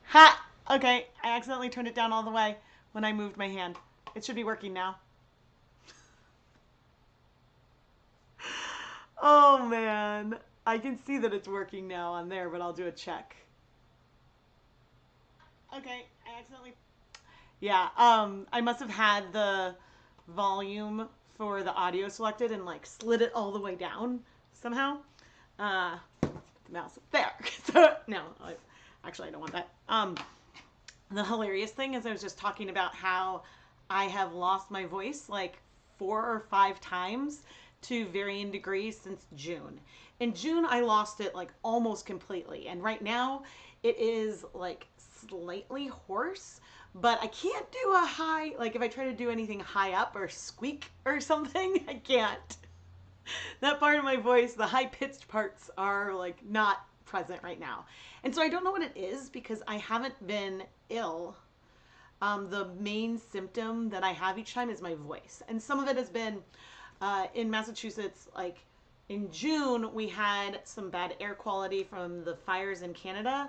Ha! Okay, I accidentally turned it down all the way when I moved my hand. It should be working now. Oh man. I can see that it's working now on there, but I'll do a check. Okay, I accidentally. Yeah, I must have had the volume for the audio selected and like slid it all the way down somehow. The mouse there. So no, actually I don't want that. The hilarious thing is I was just talking about how I have lost my voice like 4 or 5 times to varying degrees since June. In June, I lost it like almost completely. And right now, it is like slightly hoarse, but I can't do a high, like if I try to do anything high up or squeak or something, I can't. That part of my voice, the high pitched parts, are like not present right now. And so I don't know what it is because I haven't been ill. The main symptom that I have each time is my voice. And some of it has been in Massachusetts, like in June, we had some bad air quality from the fires in Canada.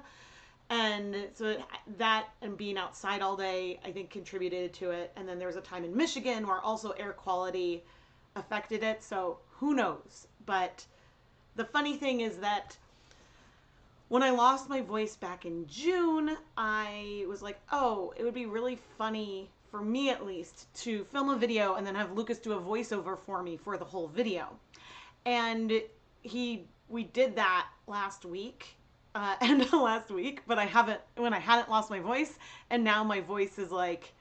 And so that and being outside all day, I think contributed to it. And then there was a time in Michigan where also air quality affected it. So who knows? But the funny thing is that when I lost my voice back in June, I was like, oh, it would be really funny for me at least to film a video and then have Lucas do a voiceover for me for the whole video. And we did that last week, end of last week, but I hadn't lost my voice, and now my voice is like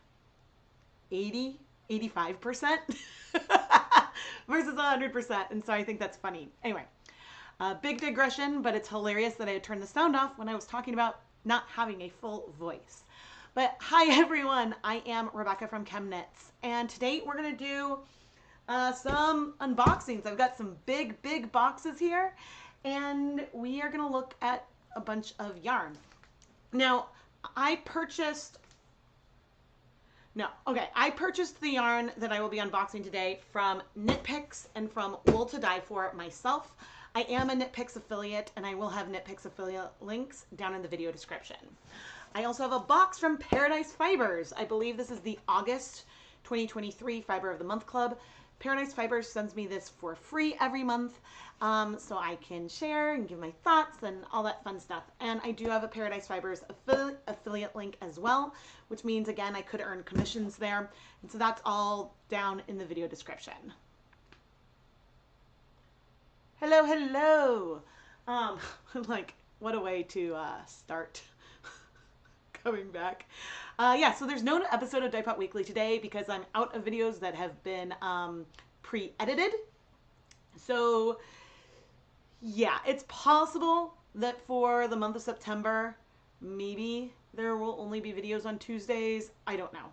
85% versus 100%. And so I think that's funny. Anyway, big digression, but it's hilarious that I had turned the sound off when I was talking about not having a full voice. But hi everyone, I am Rebecca from ChemKnits, and today we're going to do some unboxings. I've got some big boxes here, and we are going to look at a bunch of yarn. Now, I purchased the yarn that I will be unboxing today from KnitPicks and from Wool2Dye4 myself. I am a KnitPicks affiliate, and I will have KnitPicks affiliate links down in the video description. I also have a box from Paradise Fibers. I believe this is the August 2023 Fiber of the Month Club. Paradise Fibers sends me this for free every month, so I can share and give my thoughts and all that fun stuff. And I do have a Paradise Fibers affiliate link as well, which means, again, I could earn commissions there. And so that's all down in the video description. Hello. Like, what a way to start coming back. Yeah, so there's no episode of Dyepot Weekly today because I'm out of videos that have been pre-edited. So yeah, it's possible that for the month of September, maybe there will only be videos on Tuesdays. I don't know.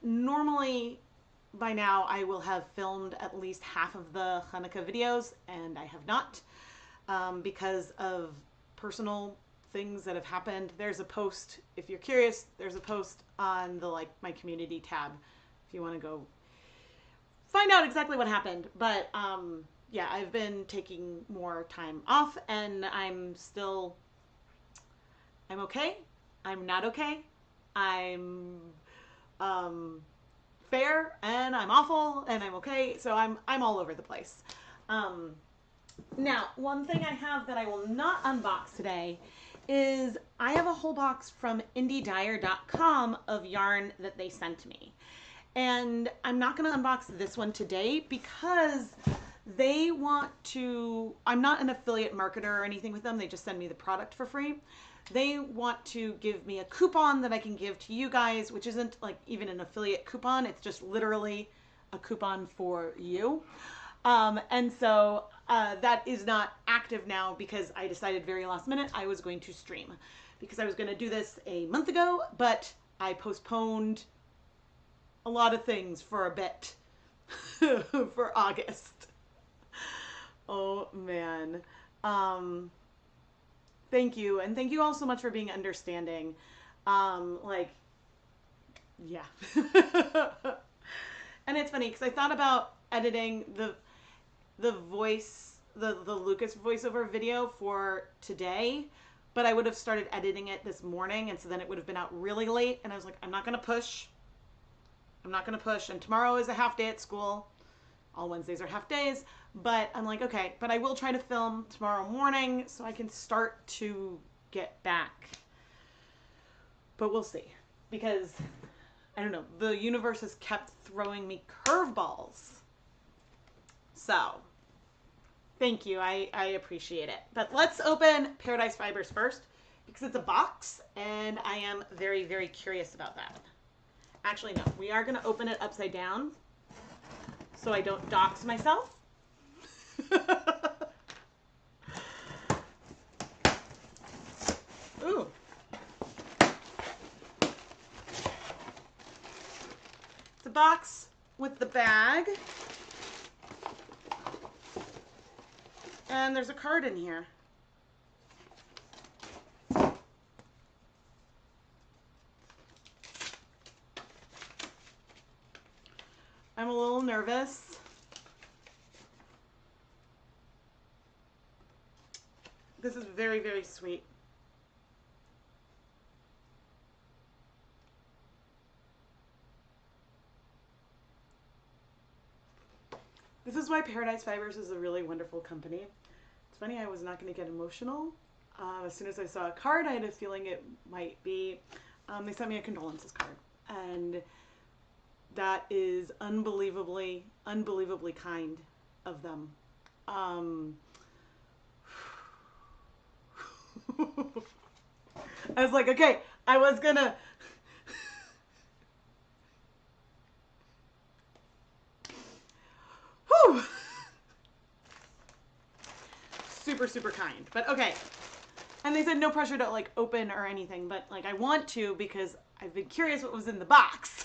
Normally by now I will have filmed at least half of the Hanukkah videos, and I have not because of personal things that have happened. There's a post, if you're curious, there's a post on the my community tab if you want to go find out exactly what happened. But yeah, I've been taking more time off, and I'm okay. I'm not okay. I'm fair, and I'm awful, and I'm okay. So I'm all over the place. Now, one thing I have that I will not unbox today is I have a whole box from indiedyer.com of yarn that they sent me. And I'm not going to unbox this one today because they want to, I'm not an affiliate marketer or anything with them. They just send me the product for free. They want to give me a coupon that I can give to you guys, which isn't like even an affiliate coupon. It's just literally a coupon for you. And so that is not active now because I decided very last minute I was going to stream because I was going to do this a month ago, but I postponed a lot of things for a bit for August. Oh man. Thank you. And thank you all so much for being understanding. Like, yeah. And it's funny because I thought about editing the Lucas voiceover video for today, but I would have started editing it this morning, and so then it would have been out really late, and I was like, I'm not going to push. I'm not going to push, and tomorrow is a half day at school. All Wednesdays are half days, but I'm like, okay, but I will try to film tomorrow morning so I can start to get back. But we'll see, because I don't know, the universe has kept throwing me curveballs. So, thank you, I appreciate it. But let's open Paradise Fibers first, because it's a box, and I am very, very curious about that. Actually, no, we are going to open it upside down, so I don't dox myself. Ooh. It's a box with the bag. And there's a card in here. I'm a little nervous. This is very, very sweet. This is why Paradise Fibers is a really wonderful company. It's funny, I was not going to get emotional. As soon as I saw a card, I had a feeling it might be. They sent me a condolences card. And that is unbelievably, unbelievably kind of them. I was like, okay, I was gonna. Whew. Super, super kind. But okay. And they said no pressure to like open or anything, but like I want to because I've been curious what was in the box.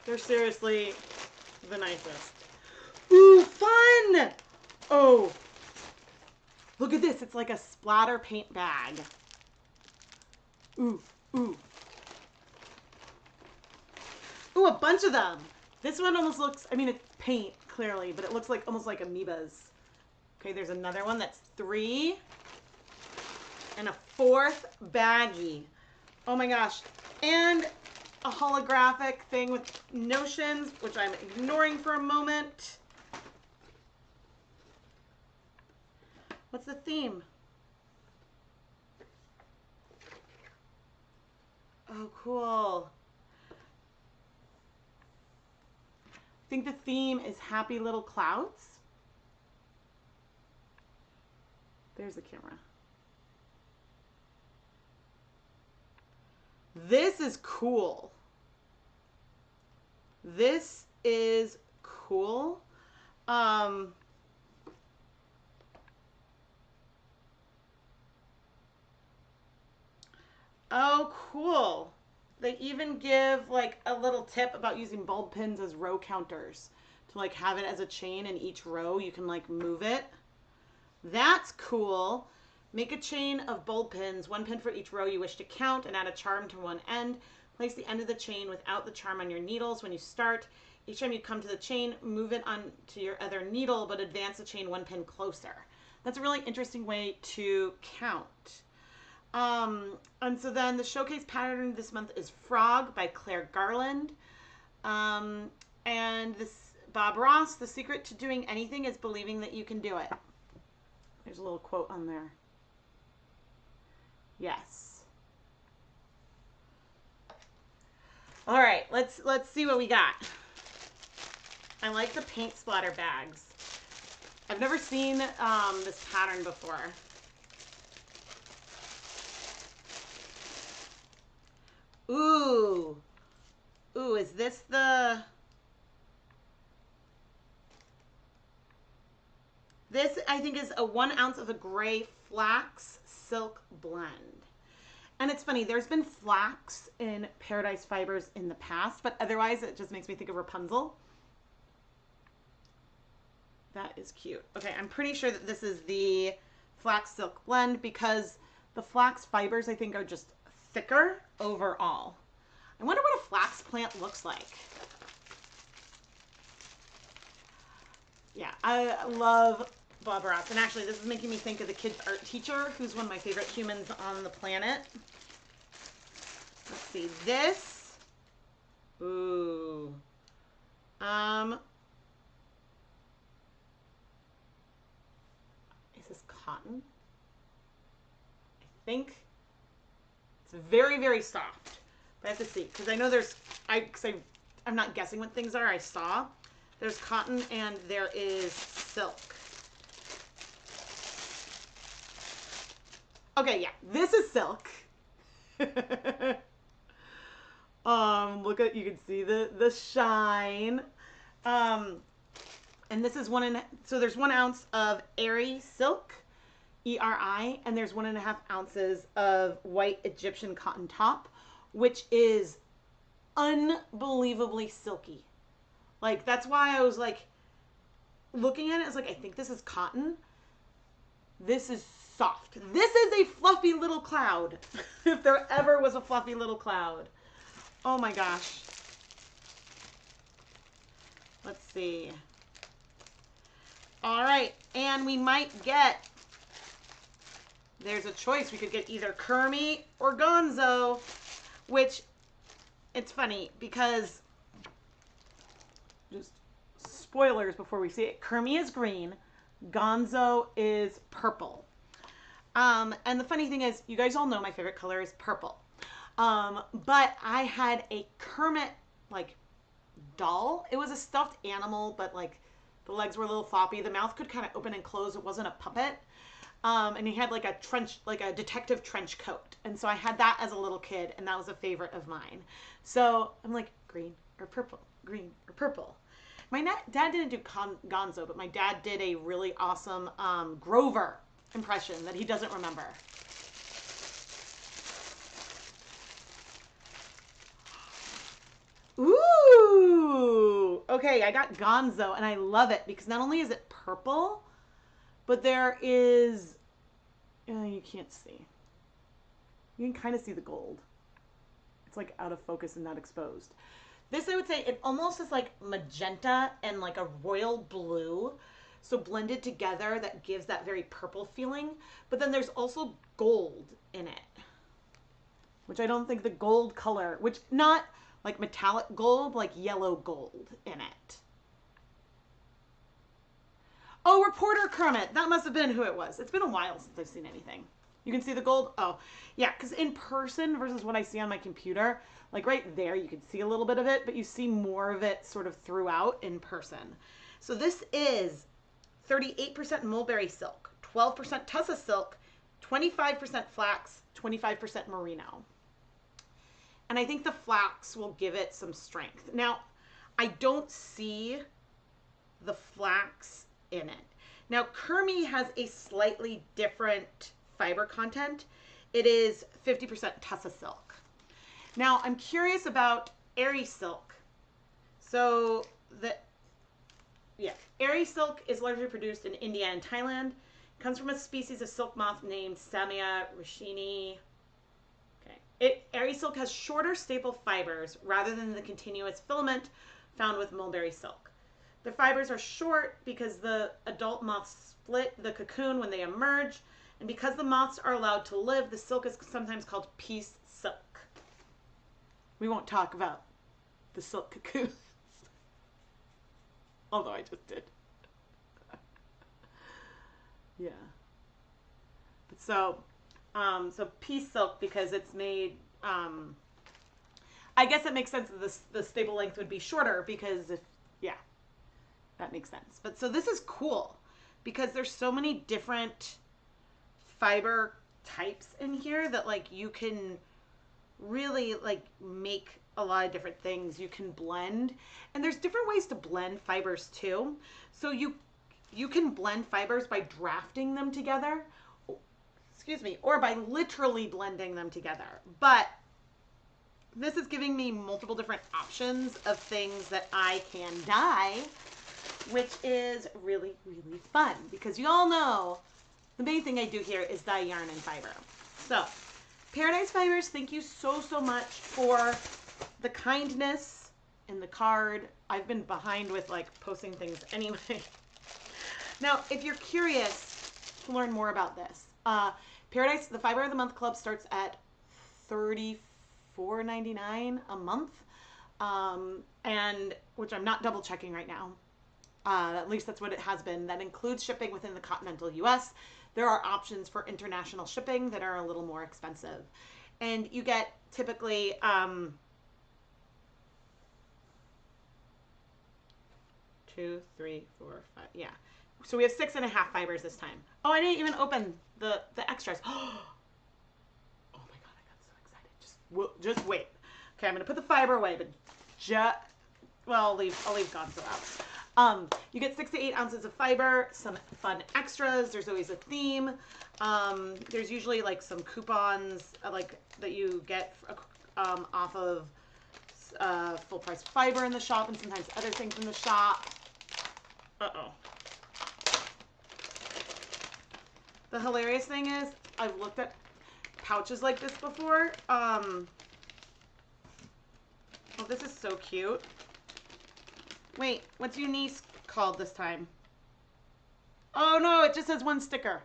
They're seriously the nicest. Ooh, fun! Oh, look at this. It's like a splatter paint bag. Ooh, ooh. Ooh, a bunch of them. This one almost looks, I mean, it's paint, clearly, but it looks like almost like amoebas. Okay, there's another one that's 3. And a 4th baggie. Oh my gosh. And a holographic thing with notions, which I'm ignoring for a moment. What's the theme? Oh, cool. I think the theme is Happy Little Clouds. There's the camera. This is cool. This is cool. Oh, cool. They even give like a little tip about using bulb pins as row counters to like have it as a chain in each row. You can like move it. That's cool. Make a chain of bulb pins, 1 pin for each row you wish to count, and add a charm to one end. Place the end of the chain without the charm on your needles when you start. Each time you come to the chain, move it onto your other needle, but advance the chain 1 pin closer. That's a really interesting way to count. And so then the showcase pattern this month is Frog by Claire Garland. And this Bob Ross, the secret to doing anything is believing that you can do it. There's a little quote on there. Yes. All right, let's see what we got. I like the paint splatter bags. I've never seen this pattern before. Ooh. Ooh, is this the... This, I think, is a 1 ounce of a gray flax silk blend. And it's funny, there's been flax in Paradise Fibers in the past, but otherwise it just makes me think of Rapunzel. That is cute. Okay, I'm pretty sure that this is the flax silk blend because the flax fibers, I think, are just thicker overall. I wonder what a flax plant looks like. Yeah, I love Bob Ross. And actually, this is making me think of the kids' art teacher, who's one of my favorite humans on the planet. Let's see, this. Ooh. Is this cotton? I think it's very, very soft. But I have to see, because I know there's, I'm not guessing what things are. I saw there's cotton and there is silk. Okay, yeah, this is silk. Look at, you can see the shine. And this is so there's 1 ounce of Eri silk, ERI, and there's 1.5 ounces of white Egyptian cotton top, which is unbelievably silky. Like, that's why I was like, looking at it, I was like, I think this is cotton. This is soft. This is a fluffy little cloud. If there ever was a fluffy little cloud. Oh my gosh. Let's see. All right, and we might get, there's a choice. We could get either Kermie or Gonzo, which, it's funny because, just spoilers before we see it, Kermie is green, Gonzo is purple. And the funny thing is, you guys all know my favorite color is purple. But I had a Kermit, like, doll. It was a stuffed animal, but, like, the legs were a little floppy. The mouth could kind of open and close. It wasn't a puppet. And he had like a detective trench coat. And so I had that as a little kid, and that was a favorite of mine. So I'm like, green or purple, green or purple. My dad didn't do Gonzo, but my dad did a really awesome Grover impression that he doesn't remember. Ooh, okay, I got Gonzo, and I love it because not only is it purple, but there is, you can't see. You can kind of see the gold. It's like out of focus and not exposed. This, I would say, it almost is like magenta and like a royal blue. So blended together, that gives that very purple feeling. But then there's also gold in it, which I don't think the gold color, which not like metallic gold, like yellow gold in it. Oh, Reporter Kermit. That must have been who it was. It's been a while since I've seen anything. You can see the gold? Oh, yeah, because in person versus what I see on my computer, like right there, you can see a little bit of it, but you see more of it sort of throughout in person. So this is 38% mulberry silk, 12% tussa silk, 25% flax, 25% merino. And I think the flax will give it some strength. Now, I don't see the flax in it. Now, Kermie has a slightly different fiber content. It is 50% tussa silk. Now, I'm curious about Eri silk. So, Eri silk is largely produced in India and Thailand. It comes from a species of silk moth named Samia rashini. Eri silk has shorter staple fibers rather than the continuous filament found with mulberry silk. The fibers are short because the adult moths split the cocoon when they emerge, and because the moths are allowed to live, the silk is sometimes called piece silk. We won't talk about the silk cocoons, although I just did. Yeah. But so piece silk, because it's made, I guess it makes sense that the staple length would be shorter because that makes sense. But so this is cool because there's so many different fiber types in here that like you can really like make a lot of different things. You can blend, and there's different ways to blend fibers too. So you can blend fibers by drafting them together, or by literally blending them together. But this is giving me multiple different options of things that I can dye, which is really, really fun because you all know the main thing I do here is dye yarn and fiber. So, Paradise Fibers, thank you so, so much for the kindness and the card. I've been behind with like posting things anyway. Now, if you're curious to learn more about this, Paradise, the Fiber of the Month Club starts at $34.99 a month, and which I'm not double checking right now. At least that's what it has been. That includes shipping within the continental US. There are options for international shipping that are a little more expensive. And you get typically 2, 3, 4, 5. Yeah. So we have 6.5 fibers this time. Oh, I didn't even open the extras. Oh my God, I got so excited. Just wait. Okay, I'm gonna put the fiber away, but well, I'll leave Gonzo out. You get 6 to 8 ounces of fiber, some fun extras. There's always a theme. There's usually like some coupons like that you get off of full price fiber in the shop, and sometimes other things in the shop. Uh-oh. The hilarious thing is, I've looked at pouches like this before. Oh, this is so cute. Wait, what's your niece called this time? Oh no, it just has one sticker.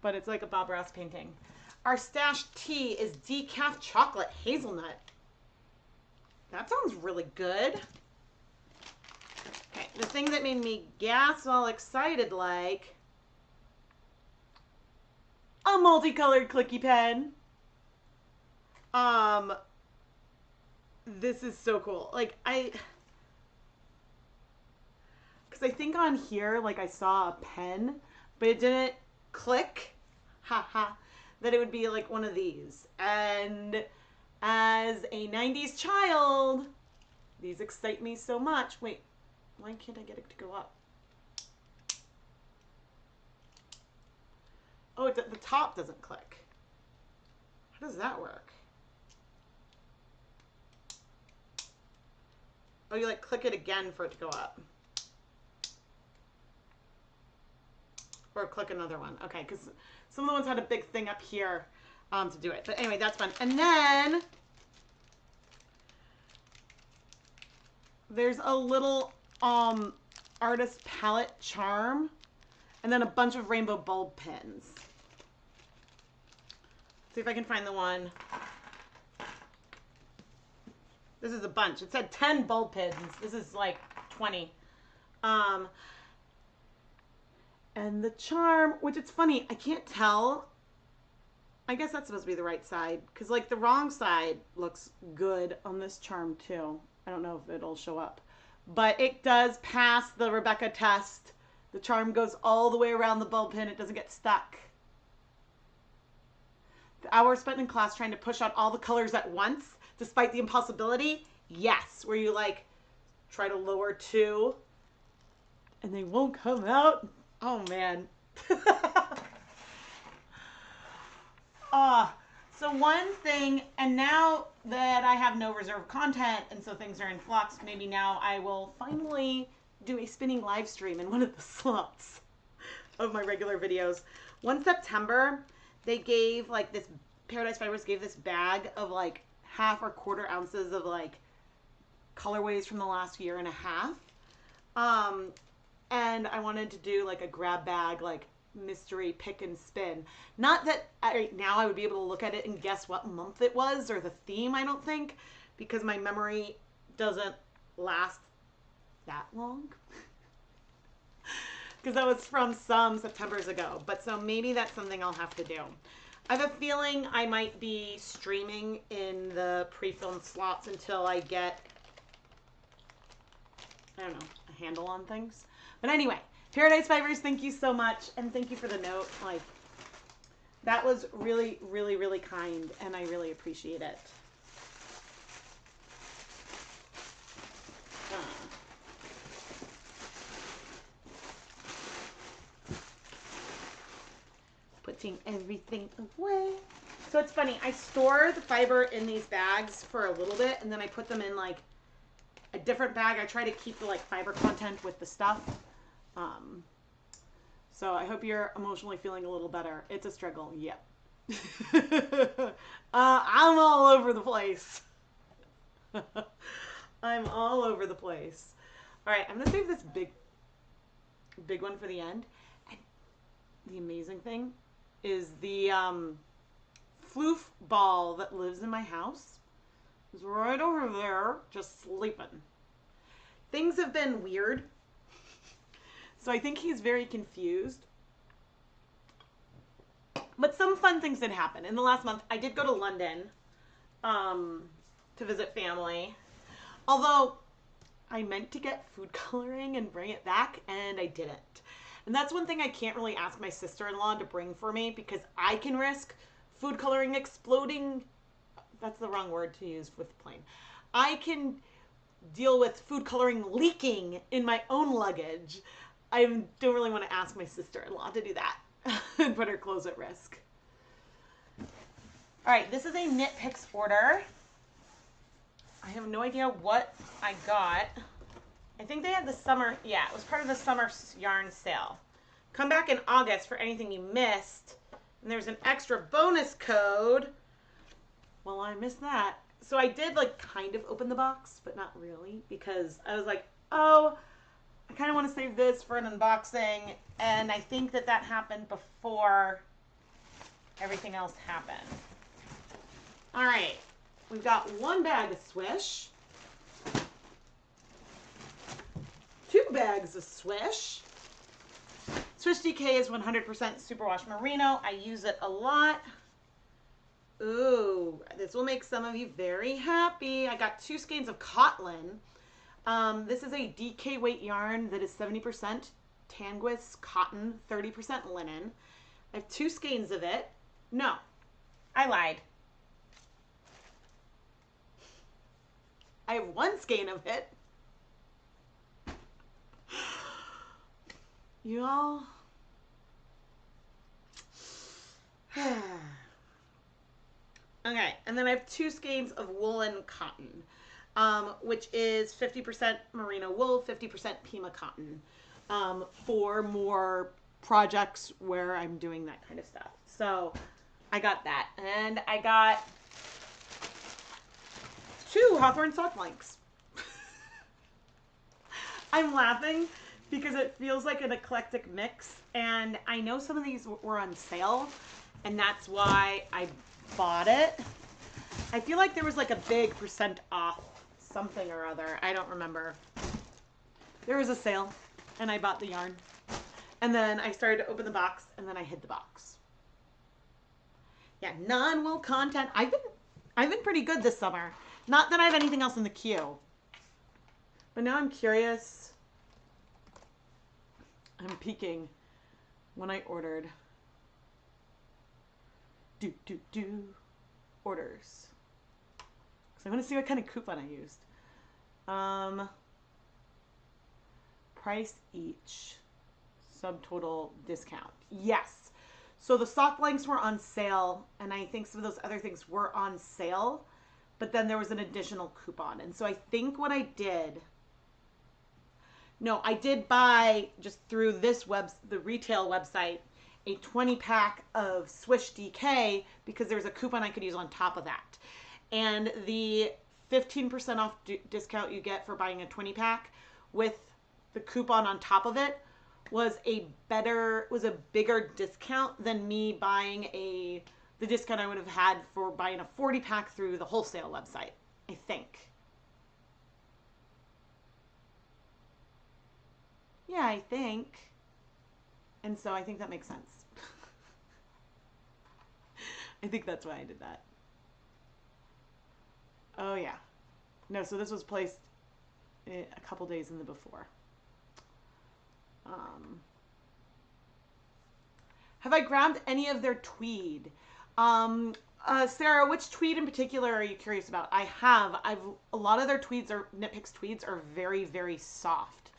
But it's like a Bob Ross painting. Our stash tea is decaf chocolate hazelnut. That sounds really good. Okay, the thing that made me gas all excited like a multicolored clicky pen. This is so cool. Like because I think on here, like I saw a pen, but it didn't click, haha, that it would be like one of these. And as a 90s child, these excite me so much. Wait, why can't I get it to go up? Oh, the top doesn't click. How does that work? Oh, you like click it again for it to go up. Or click another one. Okay, because some of the ones had a big thing up here to do it. But anyway, that's fun. And then there's a little artist palette charm. And then a bunch of rainbow bulb pins. See if I can find the one. This is a bunch. It said 10 bulb pins. This is like 20. And the charm, which it's funny, I can't tell. I guess that's supposed to be the right side, because like the wrong side looks good on this charm too. I don't know if it'll show up, but it does pass the Rebecca test. The charm goes all the way around the bulb pin. It doesn't get stuck. The hour spent in class trying to push out all the colors at once, despite the impossibility. Yes, where you like try to lower 2 and they won't come out. Oh man. So one thing, and now that I have no reserve content and so things are in flux, maybe now I will finally do a spinning live stream in one of the slots of my regular videos. One September, they gave like this, Paradise Fibers gave this bag of like 1/2 or 1/4 ounces of like colorways from the last year and a half. And I wanted to do like a grab bag, like mystery pick and spin. Not that right now I would be able to look at it and guess what month it was or the theme, I don't think, because my memory doesn't last that long. Because that was from some Septembers ago. But so maybe that's something I'll have to do. I have a feeling I might be streaming in the pre-filmed slots until I get, I don't know, a handle on things. But anyway, Paradise Fibers, thank you so much. And thank you for the note. Like, that was really, really, really kind. And I really appreciate it. Putting everything away. So it's funny, I store the fiber in these bags for a little bit and then I put them in like a different bag. I try to keep the like fiber content with the stuff. So I hope you're emotionally feeling a little better. It's a struggle, yep. I'm all over the place. I'm all over the place. All right, I'm gonna save this big one for the end. And the amazing thing is the floof ball that lives in my house is right over there, just sleeping. Things have been weird, so I think he's very confused. But some fun things did happen. In the last month, I did go to London to visit family. Although I meant to get food coloring and bring it back, and I didn't. And that's one thing I can't really ask my sister-in-law to bring for me, because I can risk food coloring exploding. That's the wrong word to use with plane. I can deal with food coloring leaking in my own luggage. I don't really want to ask my sister-in-law to do that and put her clothes at risk. All right, this is a KnitPicks order. I have no idea what I got. I think they had the summer, yeah, it was part of the summer yarn sale. Come back in August for anything you missed. And there's an extra bonus code. Well, I missed that. So I did like kind of open the box, but not really, because I was like, oh, I kind of want to save this for an unboxing. And I think that happened before everything else happened. All right. We've got one bag of Swish, 2 bags of Swish. Swish DK is 100% superwash merino. I use it a lot. Ooh, this will make some of you very happy. I got 2 skeins of Kotlin. This is a DK weight yarn that is 70% Tanguis cotton, 30% linen. I have 2 skeins of it. No, I lied. I have 1 skein of it. You all. Okay, and then I have 2 skeins of woolen cotton, which is 50% merino wool, 50% Pima cotton, for more projects where I'm doing that kind of stuff. So I got that, and I got 2 Hawthorne sock blanks. I'm laughing because it feels like an eclectic mix, and I know some of these were on sale, and that's why I bought it. I feel like there was like a big % off something or other. I don't remember. There was a sale, and I bought the yarn, and then I started to open the box, and then I hid the box. Yeah, non-wool content. I've been pretty good this summer. Not that I have anything else in the queue, but now I'm curious. I'm peeking when I ordered. Orders. So I want to see what kind of coupon I used. Price each. Subtotal discount. Yes. So the sock blanks were on sale, and I think some of those other things were on sale, but then there was an additional coupon. And so I think what I did, no, I did buy just through this the retail website, a 20-pack of Swish DK because there's a coupon I could use on top of that. And the 15% off discount you get for buying a 20-pack with the coupon on top of it was a bigger discount than me buying the discount I would have had for buying a 40-pack through the wholesale website, I think. Yeah, I think. And so I think that makes sense. I think that's why I did that. Oh, yeah. No, so this was placed a couple days in the before. Have I grabbed any of their tweed? Sarah, which tweed in particular are you curious about? I have. A lot of their tweeds KnitPicks tweeds are very, very soft.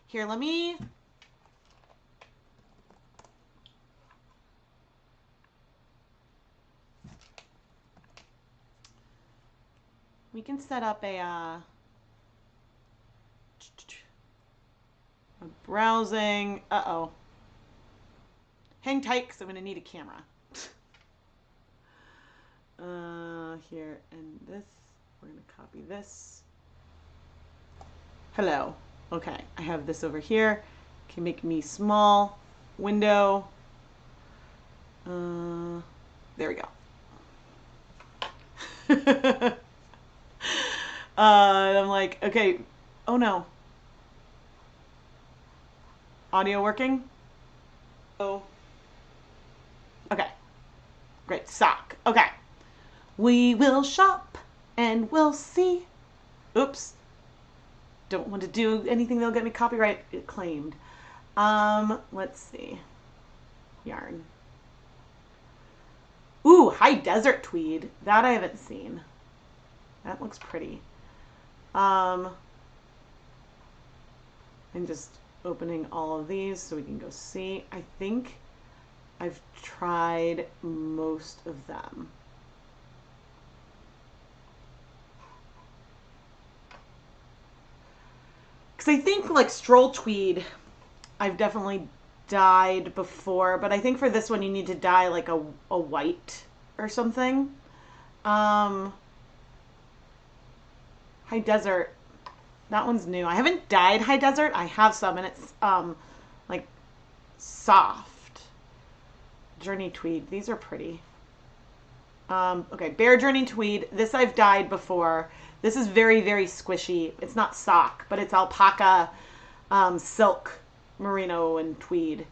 Here, let me... We can set up a browsing. Uh-oh. Hang tight, because I'm going to need a camera. Here, and this. We're going to copy this. Hello. Okay, I have this over here. Can make me small. Window. There we go. And I'm like, okay, oh no. Audio working? Oh. Okay. Great. Sock. Okay. We will shop and we'll see. Oops. Don't want to do anything that'll get me copyright claimed. Let's see. Yarn. Ooh, high desert tweed. That I haven't seen. That looks pretty. I'm just opening all of these so we can go see. I think I've tried most of them. Because I think like stroll tweed, I've definitely dyed before, but I think for this one you need to dye like a white or something. High desert, that one's new. I haven't dyed high desert. I have some and it's like soft. Journey tweed, these are pretty. Okay, Bear Journey tweed, this I've dyed before. This is very, very squishy. It's not sock, but it's alpaca, silk, merino, and tweed.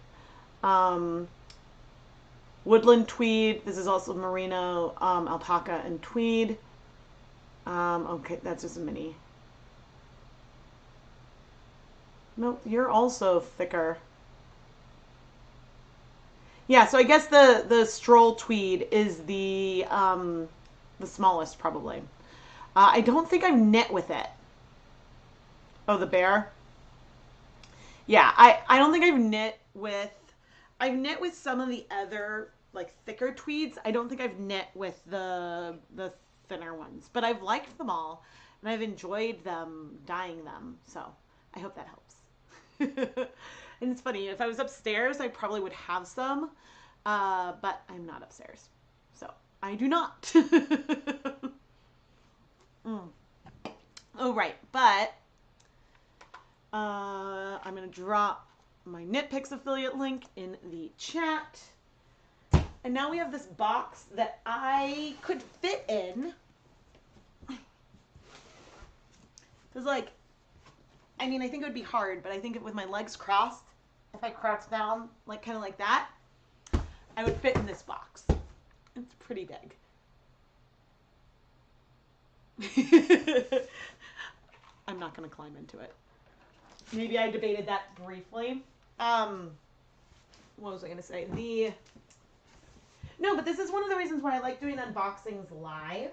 Woodland tweed. This is also merino, alpaca, and tweed. Okay, that's just a mini. Nope, you're also thicker. Yeah, so I guess the stroll tweed is the smallest probably. I don't think I've knit with it. Oh, the bear? Yeah, I don't think I've knit with some of the other like thicker tweeds. I don't think I've knit with the thinner ones, but I've liked them all and I've enjoyed them dyeing them. So I hope that helps. And it's funny, if I was upstairs, I probably would have some, but I'm not upstairs, so I do not. Oh, right. But I'm going to drop my KnitPicks affiliate link in the chat. And now we have this box that I could fit in. Because, like, I mean, I think it would be hard, but I think with my legs crossed, if I crouch down, like, kind of like that, I would fit in this box. It's pretty big. I'm not going to climb into it. Maybe I debated that briefly. What was I going to say? No, but this is one of the reasons why I like doing unboxings live.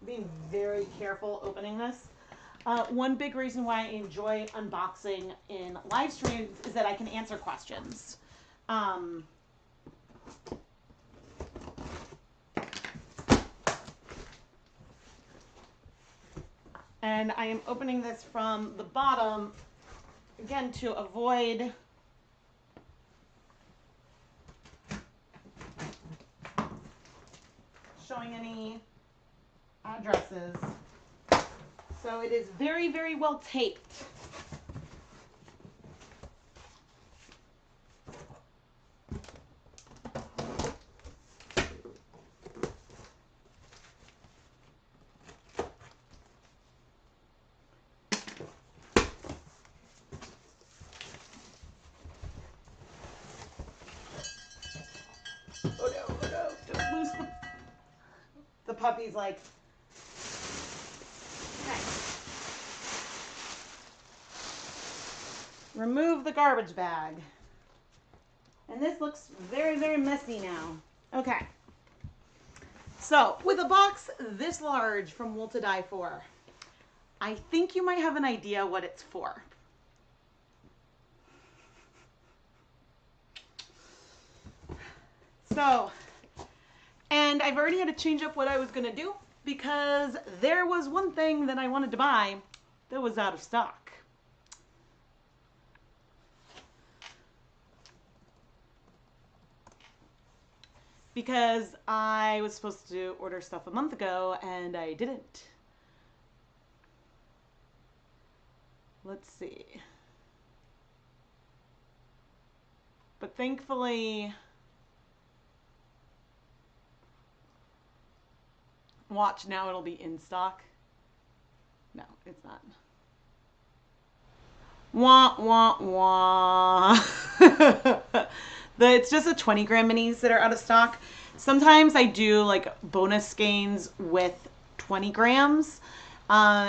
Being very careful opening this. One big reason why I enjoy unboxing in live streams is that I can answer questions. And I am opening this from the bottom, again, to avoid showing any addresses. So it is very, very well taped. Oh no, don't lose the puppy's like, okay. Remove the garbage bag. And this looks very, very messy now. Okay. So, with a box this large from Wool2Dye4, I think you might have an idea what it's for. So, and I've already had to change up what I was going to do because there was one thing that I wanted to buy that was out of stock. Because I was supposed to order stuff a month ago and I didn't. let's see. But thankfully, watch now, it'll be in stock. No, it's not. Wah, wah, wah. It's just the 20 gram minis that are out of stock. Sometimes I do like bonus skeins with 20 grams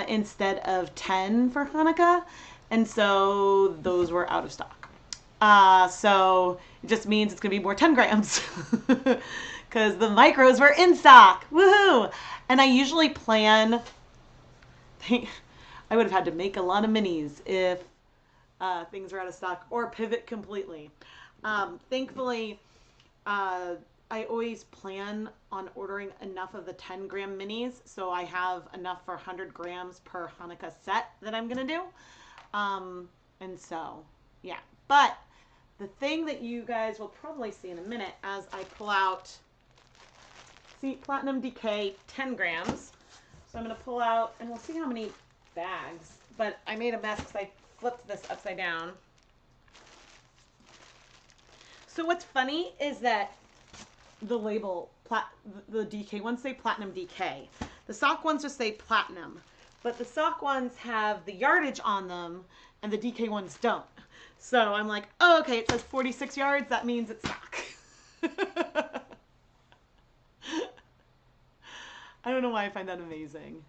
instead of 10 for Hanukkah. And so those were out of stock. So it just means it's going to be more 10 grams because the micros were in stock. Woohoo! And I usually plan, I would have had to make a lot of minis if things were out of stock or pivot completely. Thankfully, I always plan on ordering enough of the 10 gram minis so I have enough for 100 grams per Hanukkah set that I'm going to do. And so, yeah. But the thing that you guys will probably see in a minute as I pull out, see, Platinum DK 10 grams. So I'm going to pull out, and we'll see how many bags. But I made a mess because I flipped this upside down. So what's funny is that the label, the DK ones say Platinum DK. The sock ones just say Platinum. But the sock ones have the yardage on them, and the DK ones don't. So I'm like, oh, okay, it says 46 yards. That means it's sock. I don't know why I find that amazing.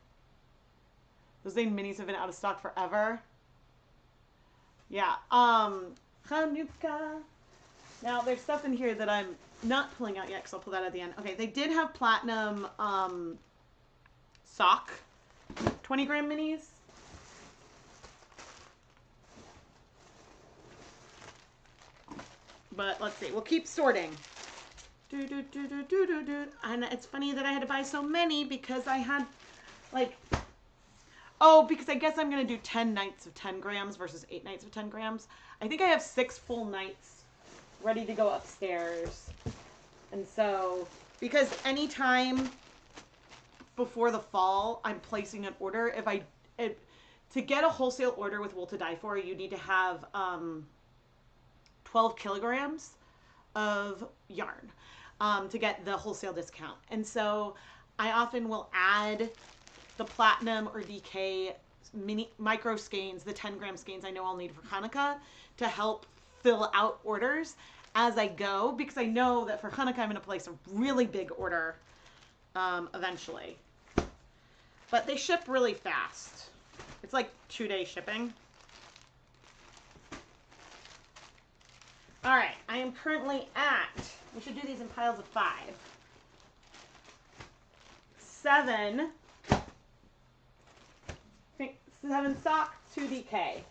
Those Zane minis have been out of stock forever. Yeah. Hanukkah. Now, there's stuff in here that I'm not pulling out yet because I'll pull that at the end. Okay, they did have Platinum sock 20 gram minis. But let's see. We'll keep sorting. And it's funny that I had to buy so many because I had like, oh, because I guess I'm going to do 10 nights of 10 grams versus 8 nights of 10 grams. I think I have 6 full nights ready to go upstairs. And so, because anytime before the fall, I'm placing an order, to get a wholesale order with Wool2Dye4, you need to have 12 kilograms of yarn to get the wholesale discount. And so I often will add the Platinum or DK micro skeins, the 10 gram skeins I know I'll need for Hanukkah to help fill out orders as I go, because I know that for Hanukkah I'm going to place a really big order eventually. But they ship really fast. It's like 2-day shipping. All right, I am currently at, we should do these in piles of 5. 7 sock, 2 DK.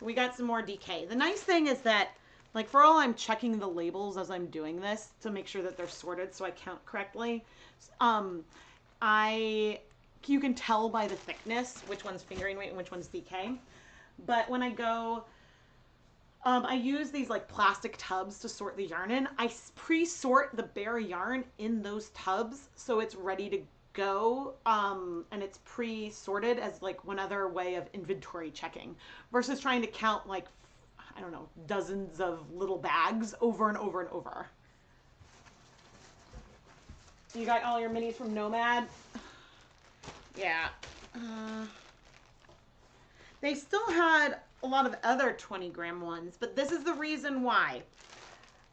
We got some more DK. The nice thing is that, like, for all I'm checking the labels as I'm doing this to make sure that they're sorted so I count correctly, you can tell by the thickness which one's fingering weight and which one's DK. But when I go, I use these like plastic tubs to sort the yarn in. I pre-sort the bare yarn in those tubs so it's ready to go, and it's pre-sorted as like one other way of inventory checking versus trying to count like, I don't know, dozens of little bags over and over and over. You got all your minis from Nomad? Yeah. They still had a lot of other 20 gram ones, but this is the reason why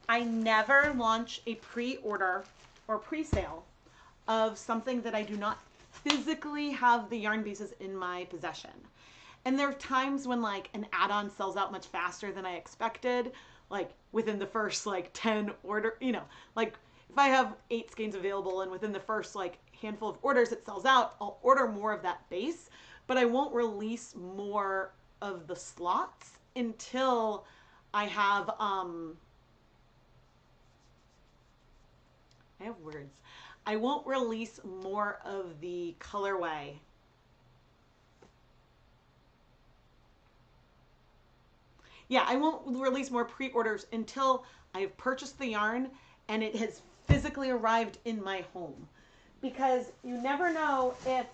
I never launch a pre-order or pre-sale of something that I do not physically have the yarn pieces in my possession. And there are times when like an add-on sells out much faster than I expected, like within the first like 10 order, you know, like if I have 8 skeins available and within the first like handful of orders it sells out, I'll order more of that base, but I won't release more of the slots until I have, I won't release more of the colorway. Yeah, I won't release more pre-orders until I have purchased the yarn and it has physically arrived in my home. Because you never know if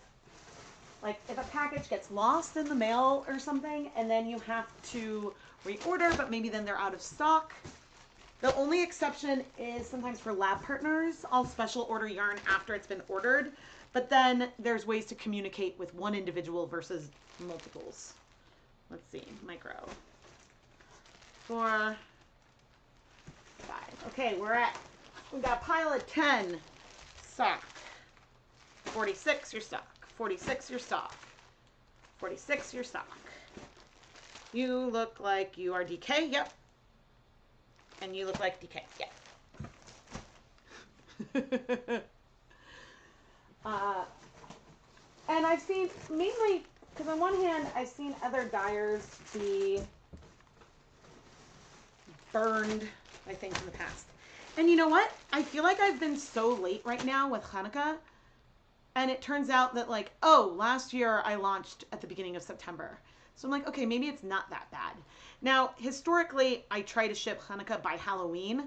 like if a package gets lost in the mail or something and then you have to reorder, but maybe then they're out of stock. The only exception is sometimes for lab partners, I'll special order yarn after it's been ordered, but then there's ways to communicate with one individual versus multiples. Let's see, micro. 4, 5. Okay, we got a pile of 10. Stock. 46, your stock. 46, your stock. 46, your stock. You look like you are DK, yep. And you look like DK, yep. And I've seen, mainly, because on one hand, I've seen other dyers be burned by things in the past. And you know what? I feel like I've been so late right now with Hanukkah. And it turns out that like, oh, last year I launched at the beginning of September. So I'm like, okay, maybe it's not that bad. Now, historically, I try to ship Hanukkah by Halloween.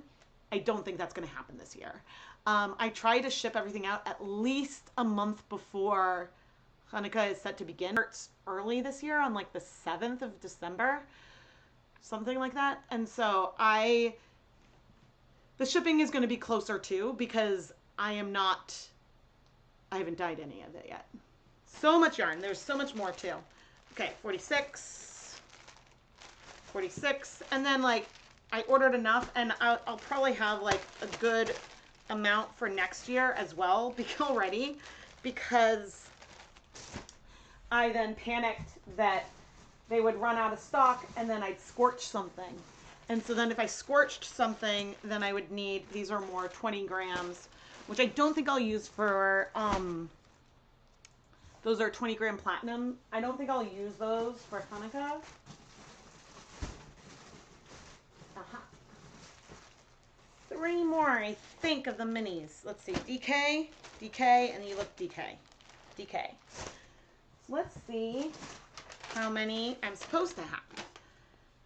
I don't think that's going to happen this year. I try to ship everything out at least a month before Hanukkah is set to begin. It starts early this year on like the 7th of December, something like that. And so the shipping is going to be closer too, because I haven't dyed any of it yet. So much yarn. There's so much more too. Okay, 46. 46. And then like I ordered enough, and I'll probably have like a good amount for next year as well already, because I then panicked that they would run out of stock and then I'd scorch something. And so then if I scorched something, then I would need, these are more 20 grams, which I don't think I'll use for, those are 20 gram platinum. I don't think I'll use those for Hanukkah. Aha. 3 more, I think, of the minis. Let's see, DK, and you look DK. Let's see how many I'm supposed to have.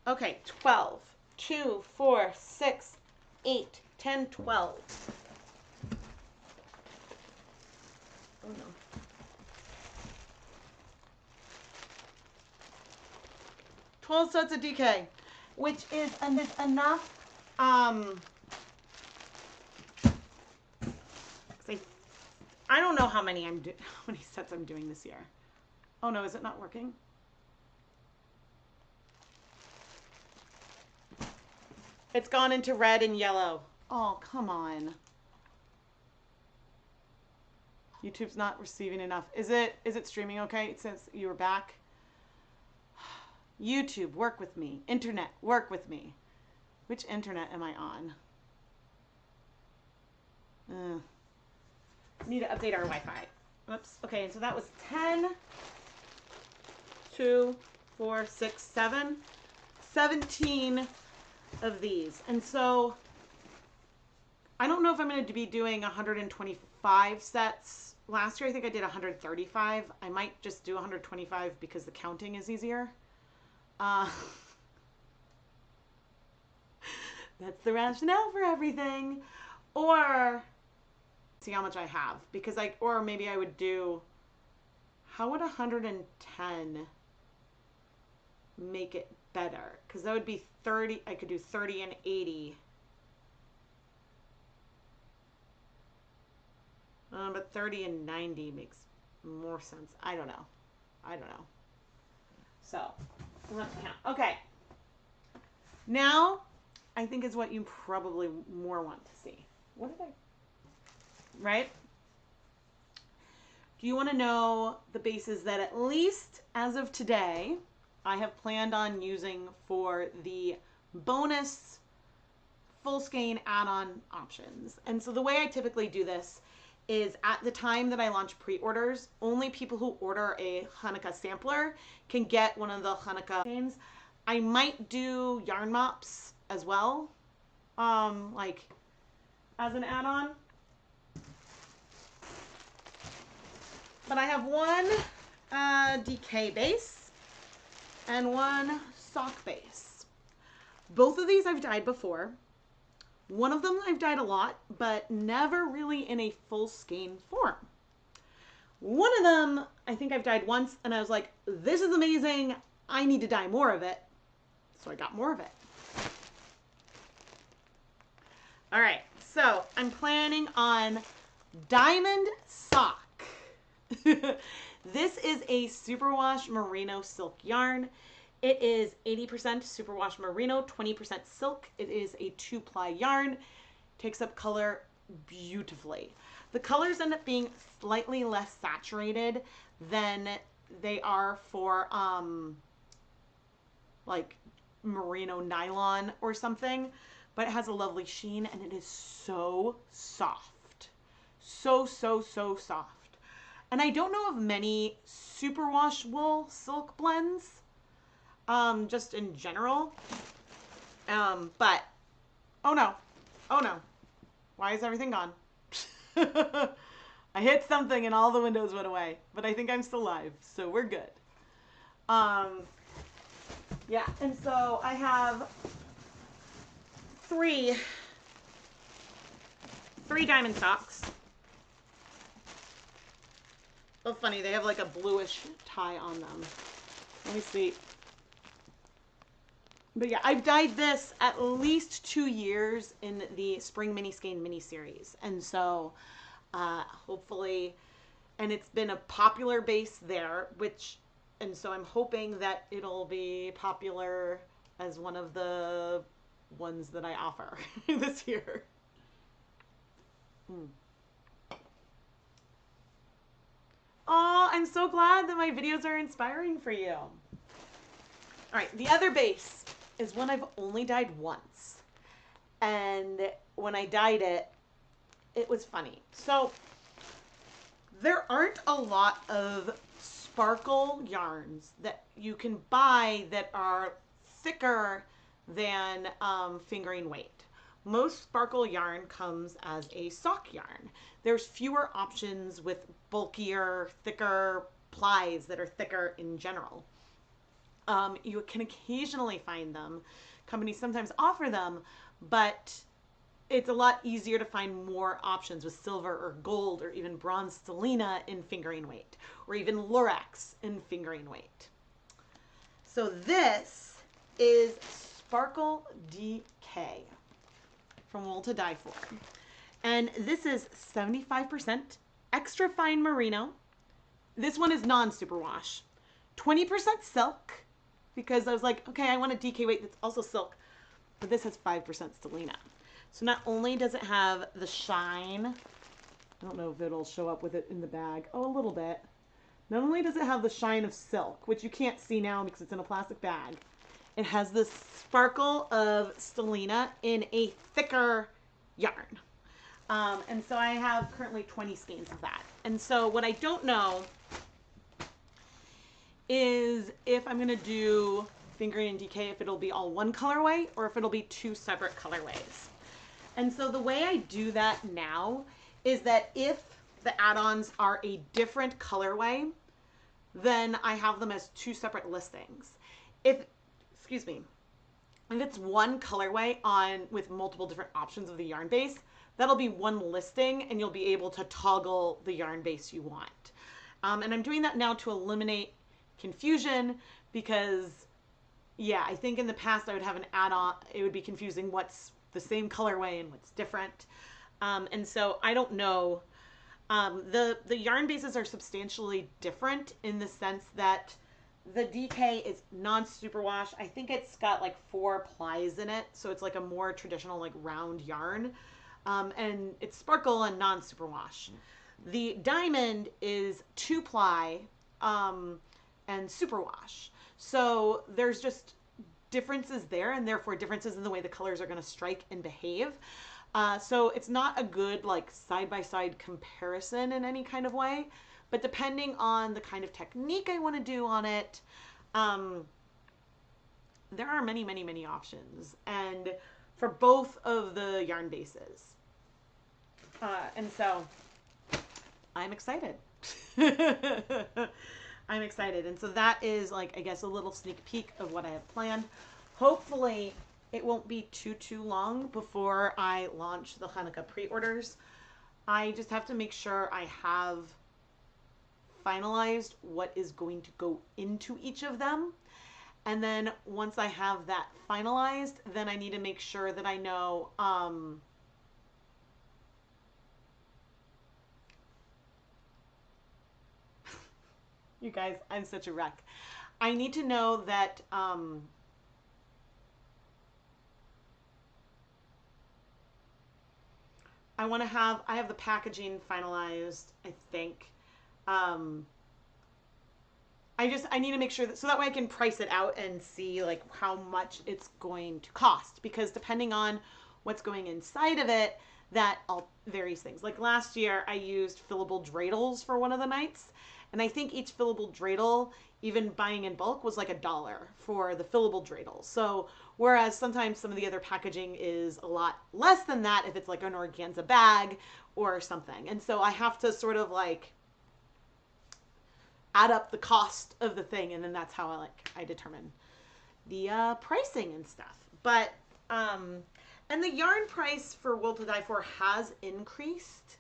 Okay, 12. 2, 4, 6, 8, 10, 12. Oh no. $12 sets of DK, which is enough. I don't know how many sets I'm doing this year. Oh no, is it not working? It's gone into red and yellow. Oh, come on. YouTube's not receiving enough. Is it streaming okay since you were back? YouTube, work with me. Internet, work with me. Which internet am I on? Need to update our Wi-Fi. Oops. Okay, so that was 10, 2, 4, 6, 7, 17 of these. And so I don't know if I'm going to be doing 125 sets. Last year I think I did 135. I might just do 125 because the counting is easier. That's the rationale for everything. Or see how much I have, because or maybe I would do, how would 110 make it better? Because that would be 30. I could do 30 and 80. But 30 and 90 makes more sense. I don't know. So we'll have to count. Okay. Now I think is what you probably more want to see. What did I? Right? Do you want to know the bases that at least as of today I have planned on using for the bonus full skein add-on options? And so the way I typically do this is at the time that I launch pre-orders, only people who order a Hanukkah sampler can get one of the Hanukkah skeins. I might do yarn mops as well, like as an add-on. But I have one DK base and one sock base. Both of these I've dyed before. One of them I've dyed a lot, but never really in a full skein form. One of them, I think I've dyed once, and I was like, this is amazing. I need to dye more of it. So I got more of it. All right, so I'm planning on Diamond Sock. This is a superwash merino silk yarn. It is 80% superwash merino, 20% silk. It is a 2-ply yarn. Takes up color beautifully. The colors end up being slightly less saturated than they are for like merino nylon or something, but it has a lovely sheen and it is so soft. So soft. And I don't know of many superwash wool silk blends, just in general. But, oh no. Why is everything gone? I hit something and all the windows went away, but I think I'm still live, so we're good. Yeah, and so I have three diamond socks. Oh, funny, they have like a bluish tie on them. Let me see. But yeah, I've dyed this at least 2 years in the Spring Mini Skein mini series. And so hopefully, and it's been a popular base there, and so I'm hoping that it'll be popular as one of the ones that I offer this year. Oh, I'm so glad that my videos are inspiring for you. All right, the other base is one I've only dyed once. And when I dyed it, it was funny. So there aren't a lot of sparkle yarns that you can buy that are thicker than fingering weight. Most sparkle yarn comes as a sock yarn. There's fewer options with bulkier, thicker plies that are thicker in general. You can occasionally find them. Companies sometimes offer them, but it's a lot easier to find more options with silver or gold or even bronze stellina in fingering weight, or even Lurex in fingering weight. So this is Sparkle DK from Wool2Dye4. And this is 75% extra fine merino. This one is non-superwash. 20% silk, because I was like, okay, I want a DK weight that's also silk, but this has 5% stellina. So not only does it have the shine, I don't know if it'll show up with it in the bag, oh, a little bit. Not only does it have the shine of silk, which you can't see now because it's in a plastic bag, it has this sparkle of stellina in a thicker yarn. And so I have currently 20 skeins of that. And so what I don't know is if I'm going to do fingering and DK, if it'll be all one colorway or if it'll be 2 separate colorways. And so the way I do that now is that if the add-ons are a different colorway, then I have them as 2 separate listings. If it's one colorway with multiple different options of the yarn base, that'll be one listing and you'll be able to toggle the yarn base you want. And I'm doing that now to eliminate confusion because, yeah, I think in the past I would have an add-on, it would be confusing what's the same colorway and what's different. And so I don't know. The yarn bases are substantially different in the sense that the DK is non-superwash. I think it's got like 4 plies in it, so it's like a more traditional like round yarn. And it's sparkle and non-superwash. The diamond is 2-ply and superwash. So there's just differences there, and therefore differences in the way the colors are going to strike and behave. So it's not a good like side-by-side comparison in any kind of way, but depending on the kind of technique I want to do on it, there are many options, and for both of the yarn bases. And so I'm excited. I'm excited. And so that is like, I guess, a little sneak peek of what I have planned. Hopefully it won't be too long before I launch the Hanukkah pre-orders. I just have to make sure I have finalized what is going to go into each of them. And then once I have that finalized, then I need to make sure that I know, you guys, I'm such a wreck. I need to know that, I have the packaging finalized, I think. Um, I need to make sure that, so that way I can price it out and see like how much it's going to cost, because depending on what's going inside of it, that all varies things. Like last year I used fillable dreidels for one of the nights, and I think each fillable dreidel, even buying in bulk, was like $1 for the fillable dreidel. So whereas sometimes some of the other packaging is a lot less than that if it's like an organza bag or something. And so I have to sort of like add up the cost of the thing, and then that's how I determine the pricing and stuff. But and the yarn price for Wool2Dye4 has increased,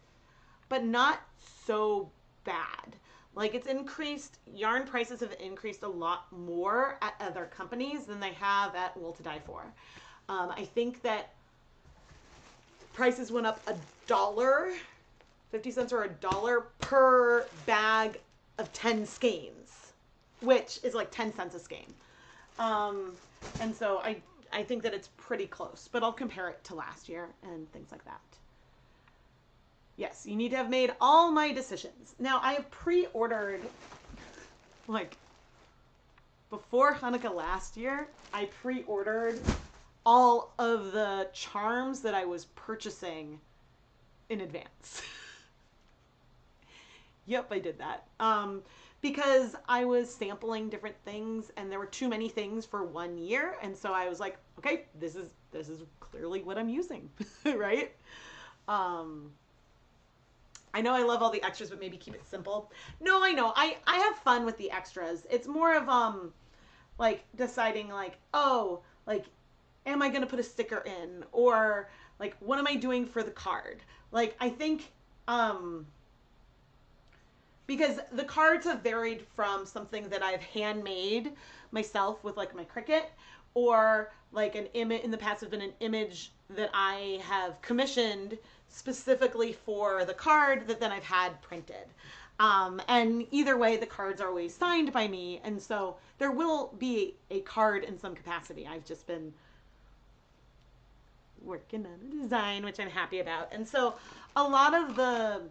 but not so bad. Like it's increased, yarn prices have increased a lot more at other companies than they have at Wool2Dye4. I think that prices went up $1, 50 cents or $1 per bag of 10 skeins, which is like 10 cents a skein. And so I think that it's pretty close, but I'll compare it to last year and things like that. Yes, you need to have made all my decisions. Now I have pre-ordered, like before Hanukkah last year, I pre-ordered all of the charms that I was purchasing in advance. Yep, I did that. Because I was sampling different things and there were too many things for 1 year. And so I was like, okay, this is clearly what I'm using, right? I know I love all the extras, but maybe keep it simple. No, I know. I have fun with the extras. It's more of, like deciding like, oh, like, am I going to put a sticker in? Or like, what am I doing for the card? Like, I think, because the cards have varied from something that I've handmade myself with like my Cricut, or like an image in the past has been an image that I have commissioned specifically for the card that then I've had printed. And either way, the cards are always signed by me. And so there will be a card in some capacity. I've just been working on a design, which I'm happy about. And so a lot of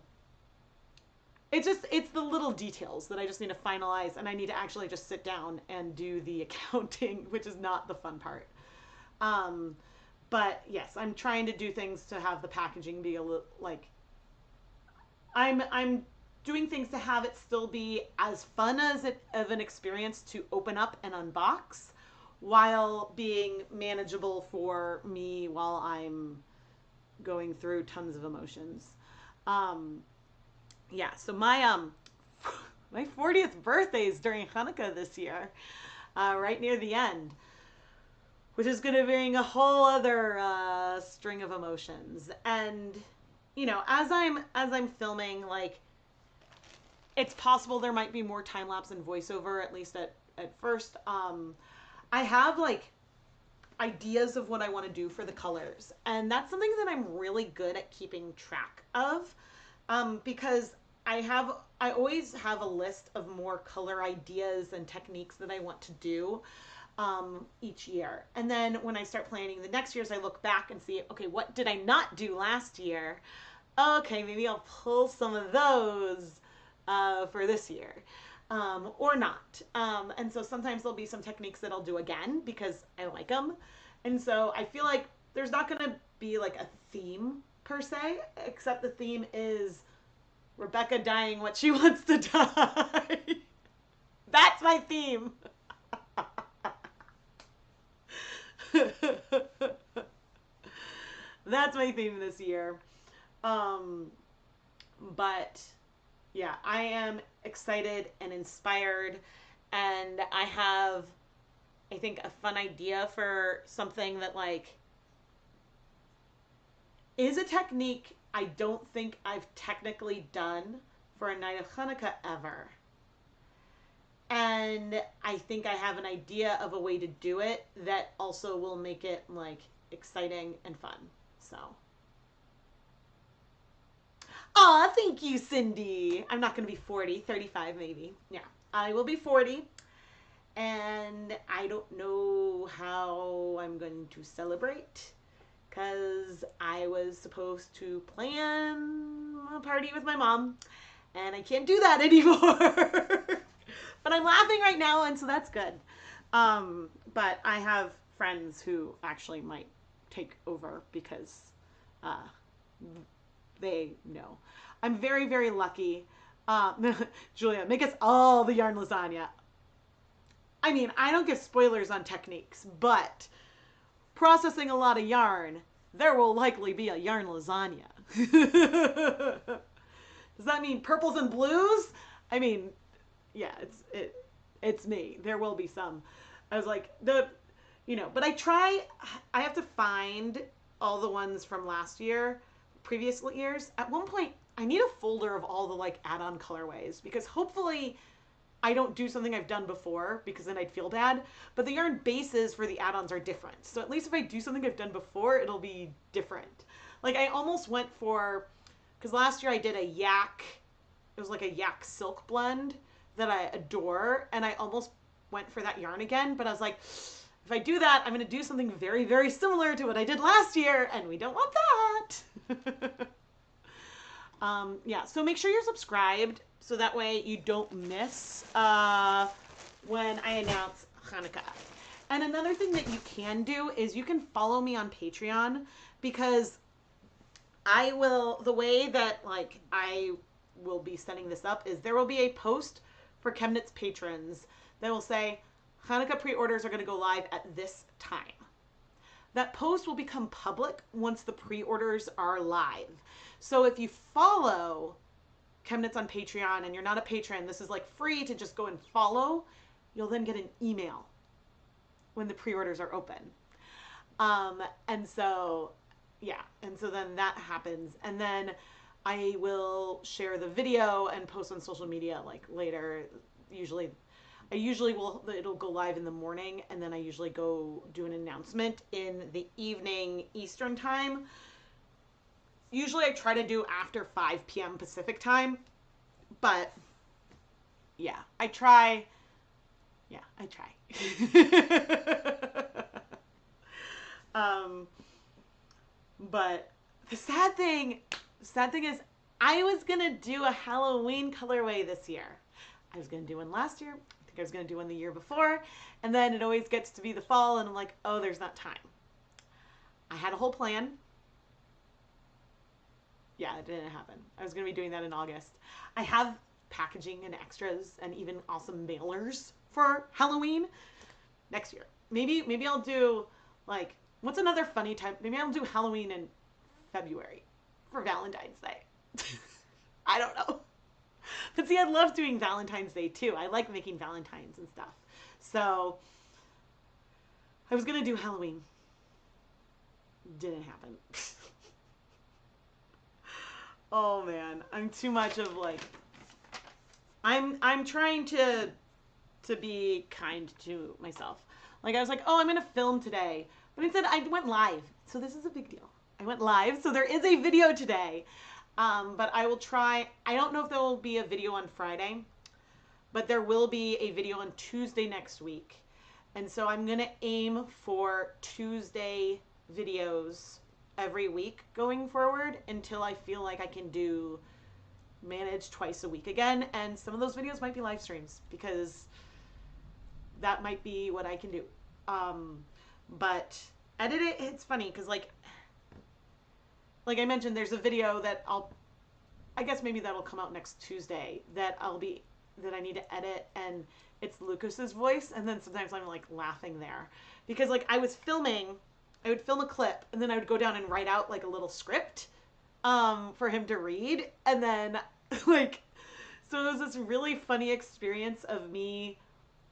it's the little details that I just need to finalize, and I need to actually just sit down and do the accounting, which is not the fun part. But yes, I'm trying to do things to have the packaging be a little like, I'm doing things to have it still be as fun as of an experience to open up and unbox, while being manageable for me while I'm going through tons of emotions. Yeah, so my my 40th birthday is during Hanukkah this year, right near the end, which is going to bring a whole other string of emotions. And you know, as I'm filming, like, it's possible there might be more time lapse and voiceover, at least at first. I have like ideas of what I want to do for the colors, and that's something that I'm really good at keeping track of, because I always have a list of more color ideas and techniques that I want to do each year. And then when I start planning the next years, I look back and see, okay, what did I not do last year? Okay, maybe I'll pull some of those for this year, or not. And so sometimes there'll be some techniques that I'll do again because I like them. And so I feel like there's not going to be like a theme per se, except the theme is Rebecca dyeing what she wants to dye. That's my theme. That's my theme this year. But yeah, I am excited and inspired, and I have, I think, a fun idea for something that like is a technique I don't think I've technically done for a night of Hanukkah ever. And I think I have an idea of a way to do it that also will make it like exciting and fun. So. Aw, thank you, Cindy. I'm not going to be 40, 35 maybe. Yeah, I will be 40. And I don't know how I'm going to celebrate because I was supposed to plan a party with my mom and I can't do that anymore. But I'm laughing right now, and so that's good. But I have friends who actually might take over because they know. I'm very, very lucky. Julia, make us all the yarn lasagna. I mean, I don't give spoilers on techniques, but processing a lot of yarn, there will likely be a yarn lasagna. Does that mean purples and blues? I mean, yeah, it's me. There will be some. I was like, but I have to find all the ones from last year, previous years. At one point, I need a folder of all the like add-on colorways because hopefully I don't do something I've done before because then I'd feel bad. But the yarn bases for the add-ons are different. So at least if I do something I've done before, it'll be different. Like I almost went for, because last year I did a yak, it was like a yak silk blend that I adore. And I almost went for that yarn again. But I was like, if I do that, I'm going to do something very, very similar to what I did last year. And we don't want that. Yeah, so make sure you're subscribed so that way you don't miss when I announce Hanukkah. And another thing that you can do is you can follow me on Patreon because the way that like I will be setting this up is there will be a post for ChemKnits patrons that will say Hanukkah pre-orders are going to go live at this time. That post will become public once the pre-orders are live. So if you follow ChemKnits on Patreon and you're not a patron, this is like free to just go and follow. You'll then get an email when the pre-orders are open. And so then that happens. And then I will share the video and post on social media like later. It'll go live in the morning, and then I usually go do an announcement in the evening Eastern time. Usually I try to do after 5 p.m. Pacific time, but yeah, I try. But the sad thing is I was going to do a Halloween colorway this year. I was going to do one last year. I think I was going to do one the year before. And then it always gets to be the fall and I'm like, oh, there's not time. I had a whole plan. Yeah, it didn't happen. I was going to be doing that in August. I have packaging and extras and even awesome mailers for Halloween next year. Maybe I'll do like, what's another funny time? Maybe I'll do Halloween in February for Valentine's Day. I don't know. But see, I love doing Valentine's Day too. I like making Valentines and stuff. So I was going to do Halloween. Didn't happen. Oh man, I'm too much of like, I'm trying to be kind to myself. Like I was like, oh, I'm going to film today. But instead I went live. So this is a big deal. I went live. So there is a video today. But I will try. I don't know if there will be a video on Friday, but there will be a video on Tuesday next week. And so I'm going to aim for Tuesday videos every week going forward until I feel like I can manage twice a week again. And some of those videos might be live streams because that might be what I can do. But edit it, it's funny because like I mentioned, there's a video that I guess maybe that'll come out next Tuesday that I need to edit, and it's Lucas's voice. And then sometimes I'm like laughing there because like I would film a clip and then I would go down and write out like a little script, for him to read. And then like, so it was this really funny experience of me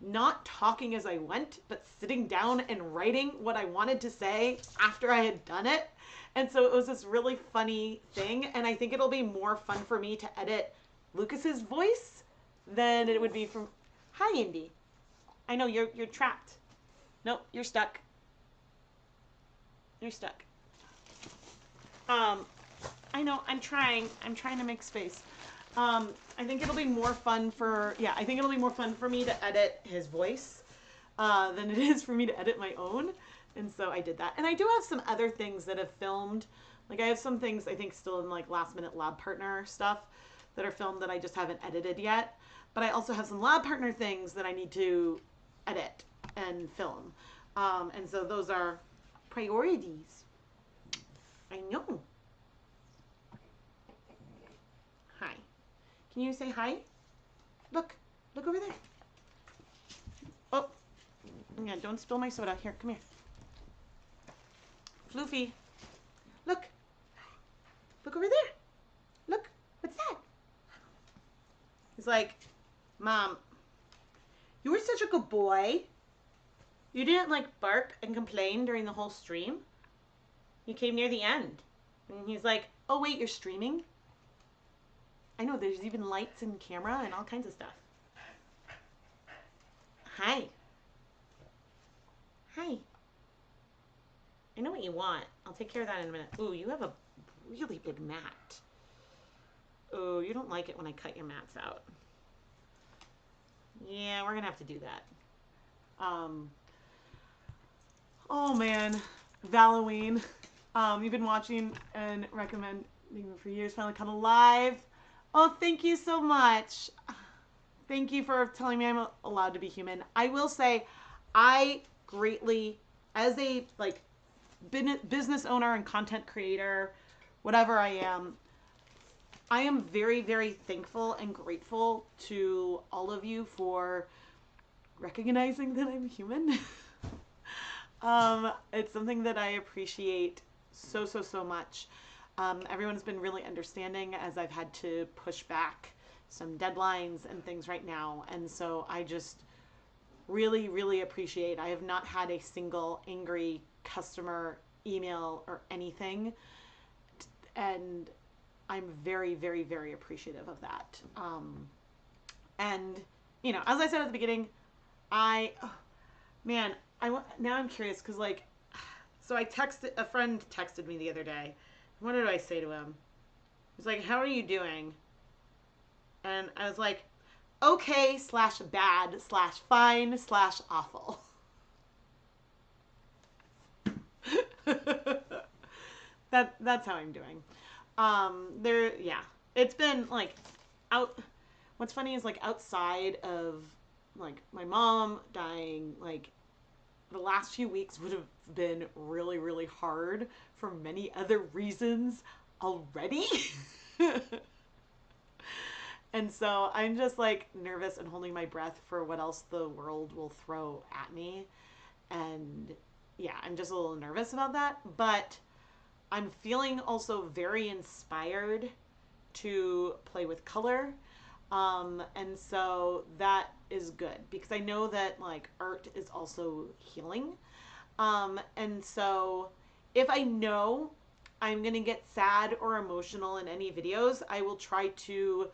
not talking as I went, but sitting down and writing what I wanted to say after I had done it. And so it was this really funny thing. And I think it'll be more fun for me to edit Lucas's voice than it would be from, Hi, Indy. I know you're trapped. Nope, you're stuck. You're stuck. I know, I'm trying to make space. I think it'll be more fun for, I think it'll be more fun for me to edit his voice than it is for me to edit my own. And so I did that. And I do have some other things that have filmed. Like I have some things I think still in like last minute lab partner stuff that are filmed that I just haven't edited yet. But I also have some lab partner things that I need to edit and film. And so those are priorities. I know. Hi. Can you say hi? Look. Look over there. Oh. Yeah, don't spill my soda. Here, come here. Floofy. Look. Look over there. Look. What's that? He's like, Mom, you were such a good boy. You didn't like bark and complain during the whole stream. You came near the end. And he's like, oh wait, you're streaming? I know, there's even lights and camera and all kinds of stuff. Hi. Hi. I know what you want. I'll take care of that in a minute. Ooh, you have a really big mat. Oh, you don't like it when I cut your mats out. Yeah, we're gonna have to do that. Oh man, Halloween. You've been watching and recommending them for years. Finally caught a live. Oh, thank you so much. Thank you for telling me I'm allowed to be human. I will say, I greatly, as a like business owner and content creator, whatever I am very, very thankful and grateful to all of you for recognizing that I'm human. It's something that I appreciate so much. Everyone's been really understanding as I've had to push back some deadlines and things right now. And so I just really, really appreciate. I have not had a single angry customer email or anything. And I'm very, very, very appreciative of that. And, you know, as I said at the beginning, now I'm curious because, like, so a friend texted me the other day. What did I say to him? He's like, how are you doing? And I was like, okay / bad / fine / awful. That's how I'm doing. It's been like what's funny is like outside of like my mom dying, like the last few weeks would have been really, really hard for many other reasons already. And so I'm just like nervous and holding my breath for what else the world will throw at me. And yeah, I'm just a little nervous about that, but I'm feeling also very inspired to play with color. And so that is good because I know that like art is also healing. And so if I know I'm going to get sad or emotional in any videos, I will try to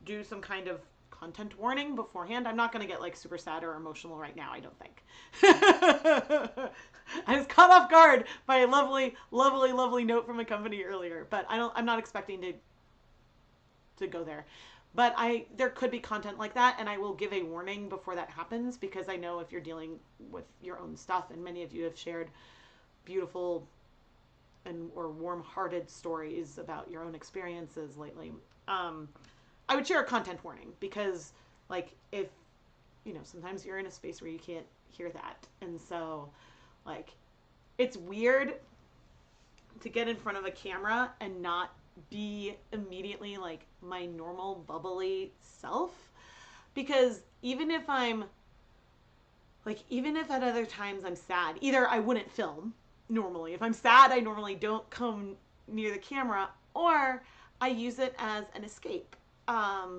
do some kind of content warning beforehand. I'm not going to get like super sad or emotional right now, I don't think. I was caught off guard by a lovely, lovely, lovely note from a company earlier, but I'm not expecting to go there. But there could be content like that, and I will give a warning before that happens because I know if you're dealing with your own stuff, and many of you have shared beautiful or warm-hearted stories about your own experiences lately. I would share a content warning because, like, if, you know, sometimes you're in a space where you can't hear that. And so, like, it's weird to get in front of a camera and not be immediately, like, my normal bubbly self. Because even if at other times I'm sad, either I wouldn't film normally. If I'm sad, I normally don't come near the camera, or I use it as an escape.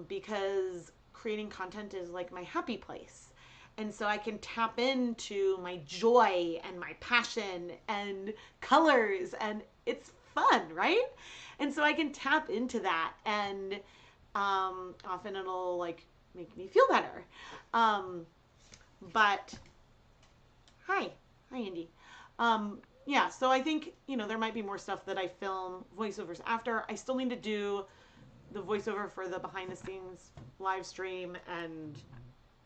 Because creating content is like my happy place. And so I can tap into my joy and my passion and colors, and it's fun, right? And so I can tap into that, and often it'll like make me feel better. But hi Andy. Yeah, so I think, there might be more stuff that I film voiceovers after. I still need to do the voiceover for the behind the scenes live stream, and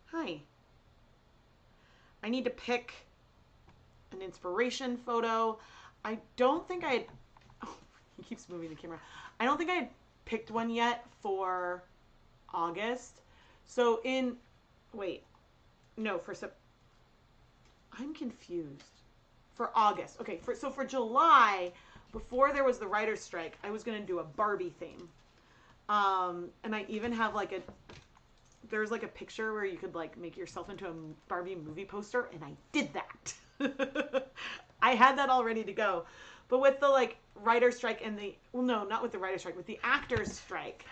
hi. I need to pick an inspiration photo. I don't think I had, oh, he keeps moving the camera. I don't think I had picked one yet for August. So I'm confused. For August. Okay, so for July, before there was the writer's strike, I was going to do a Barbie theme. And I even have there's a picture where you could make yourself into a Barbie movie poster, and I did that. I had that all ready to go. But with the writer's strike and not with the writer's strike, with the actor's strike,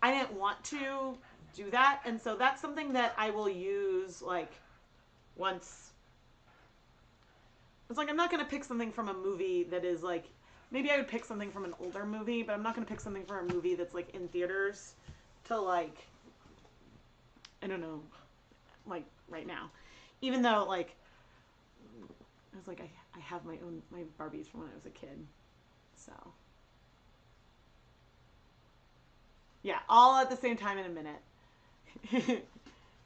I didn't want to do that. And so that's something that I will use once. It's I'm not going to pick something from a movie that is maybe I would pick something from an older movie, but I'm not going to pick something from a movie that's in theaters till I don't know, right now. Even though I was I have my Barbies from when I was a kid. So yeah, all at the same time in a minute.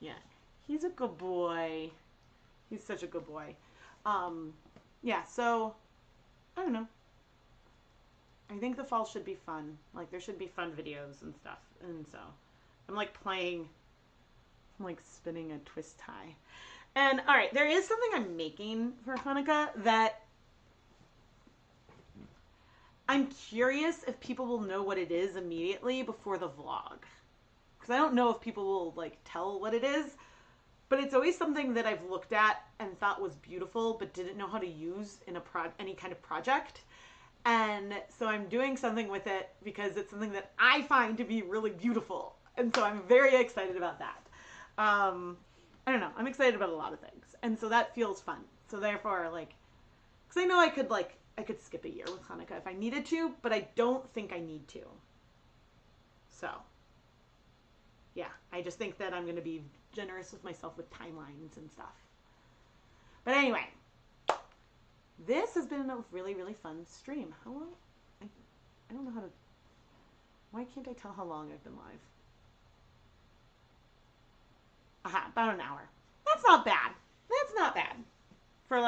Yeah, he's a good boy. He's such a good boy. Yeah, so I don't know. I think the fall should be fun. There should be fun videos and stuff. And so I'm spinning a twist tie. And all right, there is something I'm making for Hanukkah that I'm curious if people will know what it is immediately before the vlog. Because I don't know if people will tell what it is. But it's always something that I've looked at and thought was beautiful, but didn't know how to use in any kind of project. And so I'm doing something with it because it's something that I find to be really beautiful. And so I'm very excited about that. I don't know. I'm excited about a lot of things. And so that feels fun. So therefore, because I know I could skip a year with Hanukkah if I needed to, but I don't think I need to. So yeah, I just think that I'm going to be generous with myself with timelines and stuff. But anyway, this has been a really, really fun stream. How long? I don't know how to... Why can't I tell how long I've been live? Aha, about an hour. That's not bad. That's not bad. For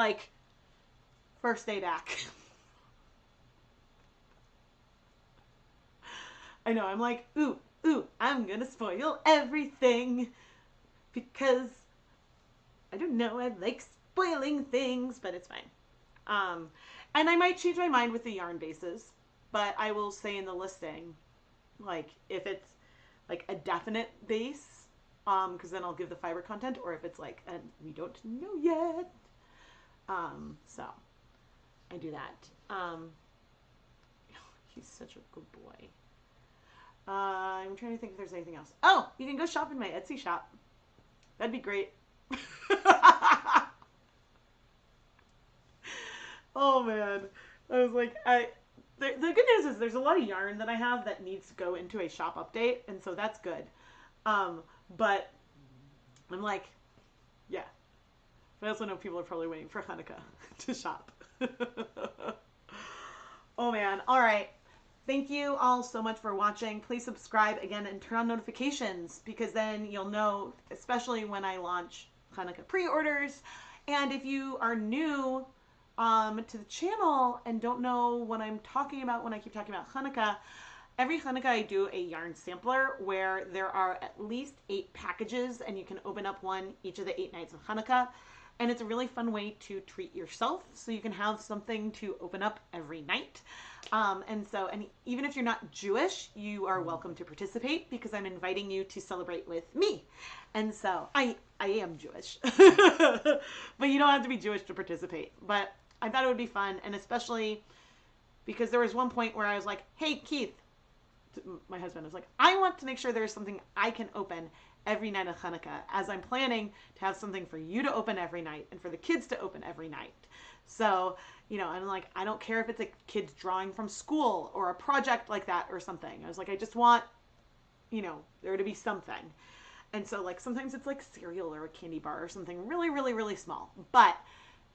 first day back. I know, I'm ooh, I'm gonna spoil everything because I don't know, I like spoiling things, but it's fine. And I might change my mind with the yarn bases, but I will say in the listing, if it's a definite base, because then I'll give the fiber content, or if it's and we don't know yet. So I do that. He's such a good boy. I'm trying to think if there's anything else. Oh, you can go shop in my Etsy shop. That'd be great. Oh man. I was the good news is there's a lot of yarn that I have that needs to go into a shop update, and so that's good. But I'm yeah. But I also know people are probably waiting for Hanukkah to shop. Oh man. All right. Thank you all so much for watching. Please subscribe again and turn on notifications, because then you'll know, especially when I launch Hanukkah pre-orders. And if you are new to the channel and don't know what I'm talking about when I keep talking about Hanukkah, every Hanukkah I do a yarn sampler where there are at least 8 packages, and you can open up one each of the 8 nights of Hanukkah. And it's a really fun way to treat yourself, so you can have something to open up every night. And even if you're not Jewish, you are welcome to participate, because I'm inviting you to celebrate with me. And so I am Jewish, but you don't have to be Jewish to participate. But I thought it would be fun, and especially because there was one point where I was like, hey, Keith, my husband was I want to make sure there's something I can open every night of Hanukkah, as I'm planning to have something for you to open every night and for the kids to open every night. So, I'm I don't care if it's a kid's drawing from school or a project like that or something. I was I just want, there to be something. And so like sometimes it's like cereal or a candy bar or something really, really, really small. But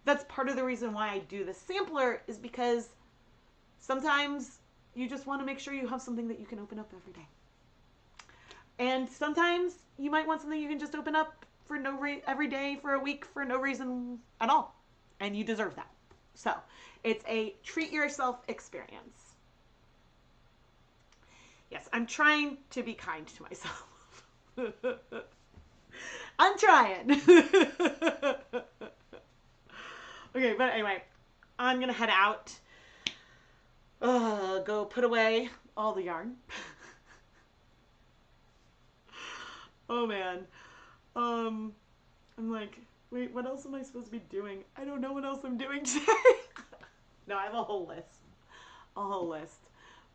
that's part of the reason why I do the sampler, is because sometimes you just want to make sure you have something that you can open up every day. And sometimes you might want something you can just open up for every day for a week for no reason at all. And you deserve that. So it's a treat yourself experience. Yes, I'm trying to be kind to myself. I'm trying. Okay, but anyway, I'm going to head out. Go put away all the yarn. Oh man. I'm like, wait, what else am I supposed to be doing? I don't know what else I'm doing today. No, I have a whole list. A whole list.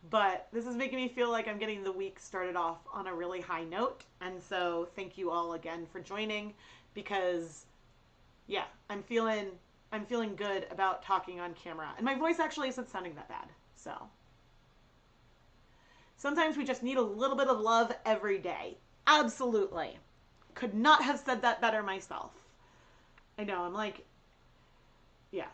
But this is making me feel like I'm getting the week started off on a really high note. And so thank you all again for joining, because yeah, I'm feeling good about talking on camera. And my voice actually isn't sounding that bad. So sometimes we just need a little bit of love every day. Absolutely. Could not have said that better myself. I know, I'm like, yeah.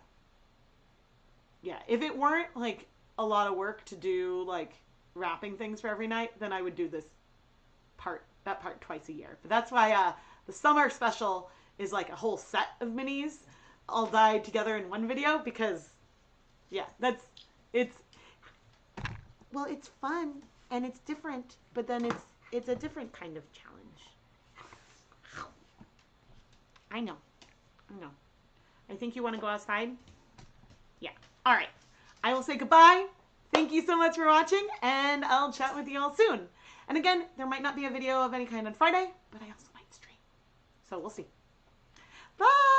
Yeah, if it weren't like a lot of work to do like wrapping things for every night, then I would do that part twice a year. But that's why the summer special is like a whole set of minis all dyed together in one video, because yeah, it's fun and it's different, but then it's a different kind of challenge. I know. I think you want to go outside? Yeah. All right. I will say goodbye. Thank you so much for watching, and I'll chat with you all soon. And again, there might not be a video of any kind on Friday, but I also might stream. So we'll see. Bye!